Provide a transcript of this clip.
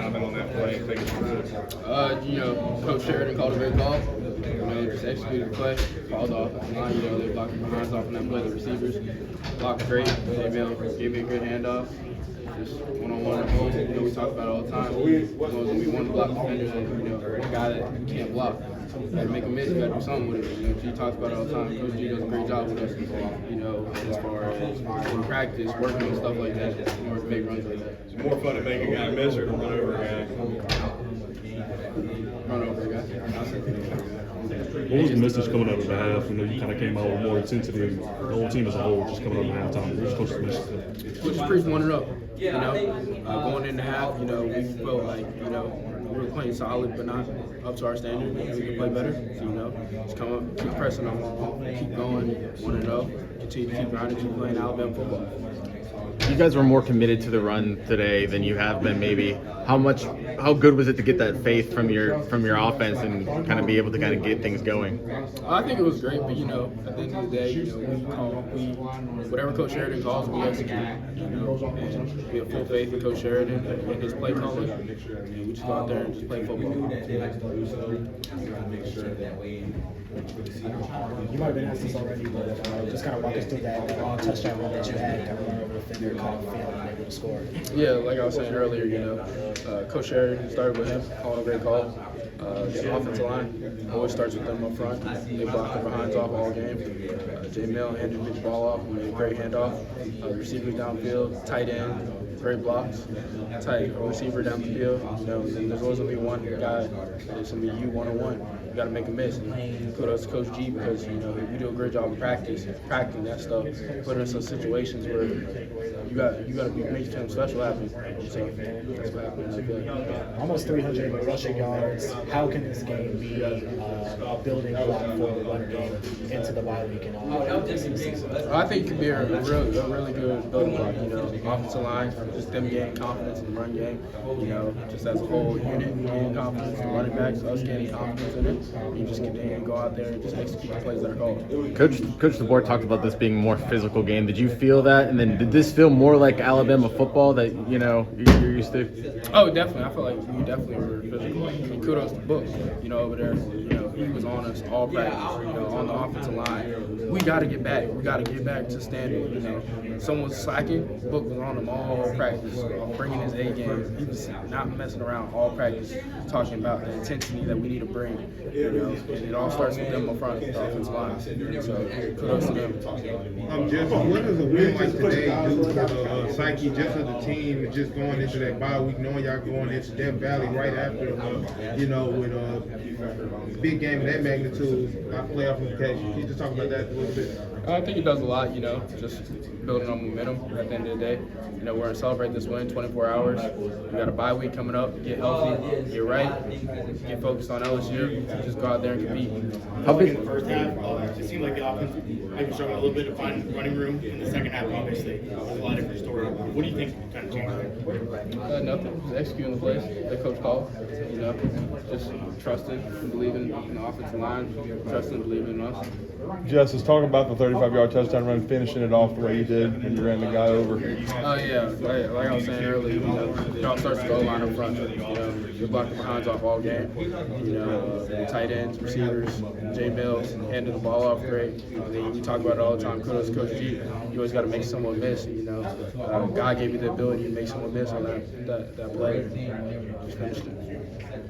comment on that play and take it from there. Coach Sheridan called a great call. Just executed the play, fouled off the line. They blocked the behinds off on that play. The receivers blocked great. They gave me a good handoff. Just one-on-one at home. We talk about it all the time. As long as we want to block defenders and, a guy that can't block. You got to make a miss, you got to do something with it. G talks about it all the time. Coach G does a great job with us, as far as in practice, working on stuff like that, in order to make runs like that. It's more fun to make a guy miss or to run over a guy. Run over a guy. What was the message coming out of the half? You kind of came out with more intensity. The whole team as a whole just coming out of halftime. What was Coach's message? Coach Priest wanted up. Going into half, we felt like, we were playing solid, but not up to our standard. We could play better. So, just come up, keep pressing them, keep going, 1-0, continue to keep grinding, keep playing Alabama football. You guys were more committed to the run today than you have been maybe. How good was it to get that faith from your offense and kind of be able to kind of get things going? I think it was great, but at the end of the day, whatever Coach Sheridan calls, we execute. And we have full faith in Coach Sheridan and his play calling. And we just go out there and just play football. You might have been asked this already, but just kind of walk us through that touchdown run that you had, kind of run over the defender, kind of feel and able to score. Yeah, like I was saying earlier, Coach Sheridan started with him, calling a great call. The offensive line always starts with them up front. They block their behinds off all game. J. Mill handed the ball off, made a great handoff. Receivers downfield, tight end, great blocks. Tight receiver down the field. And there's always going to be one guy that's going to be you one-on-one. You got to make a miss. And kudos to Coach G because you do a great job of practicing that stuff, putting us in situations where you got to make something special happen. So that's what happened. Almost 300 rushing yards. How can this game be a building block for the run game into the bye week and all? I think it could be a really good building block. Offensive line, just them gaining confidence in the run game. Just as a whole unit, gaining confidence. The running backs, us gaining confidence in it. You just continue to go out there and just execute the plays that are called. Coach DeBoer talked about this being a more physical game. Did you feel that? And then did this feel more like Alabama football that you're used to? Oh, definitely. I feel like we definitely were physical. And kudos to Book. Over there, he was on us all practice. On the offensive line, we got to get back. We got to get back to standing. Someone was slacking. Book was on them all practice, bringing his A game. He was not messing around all practice, talking about the intensity that we need to bring. And it all starts with them up front, the offensive line. So kudos to them. Jesse, what does a win like today do for the psyche just of the team, just going into that bye week, knowing y'all going into Death Valley right after, with a big game of that magnitude, playoff implications? Can you just talk about that a little bit? I think it does a lot, just building on momentum at the end of the day. We're going to celebrate this win, 24 hours. We got a bye week coming up. Get healthy, get right, get focused on LSU, just go out there and compete. How big in the first half? It seemed like the offense maybe struggled a little bit to find running room. In the second half, obviously, it was a lot different story. What do you think kind of changed? Nothing. Just executing the plays that coach called. Just trusting and believing in the offensive line, trusting and believing in us. Justice, talk about the 35-yard touchdown run, finishing it off the way you did when you ran the guy over. Oh, yeah. Like I was saying earlier, it all starts to go line up front. You block the behinds off all game. Tight ends, receivers, J. Mills, handing the ball off great. We talk about it all the time. Kudos to Coach G. You always got to make someone miss. God gave you the ability to make someone miss on that play. Just finished it.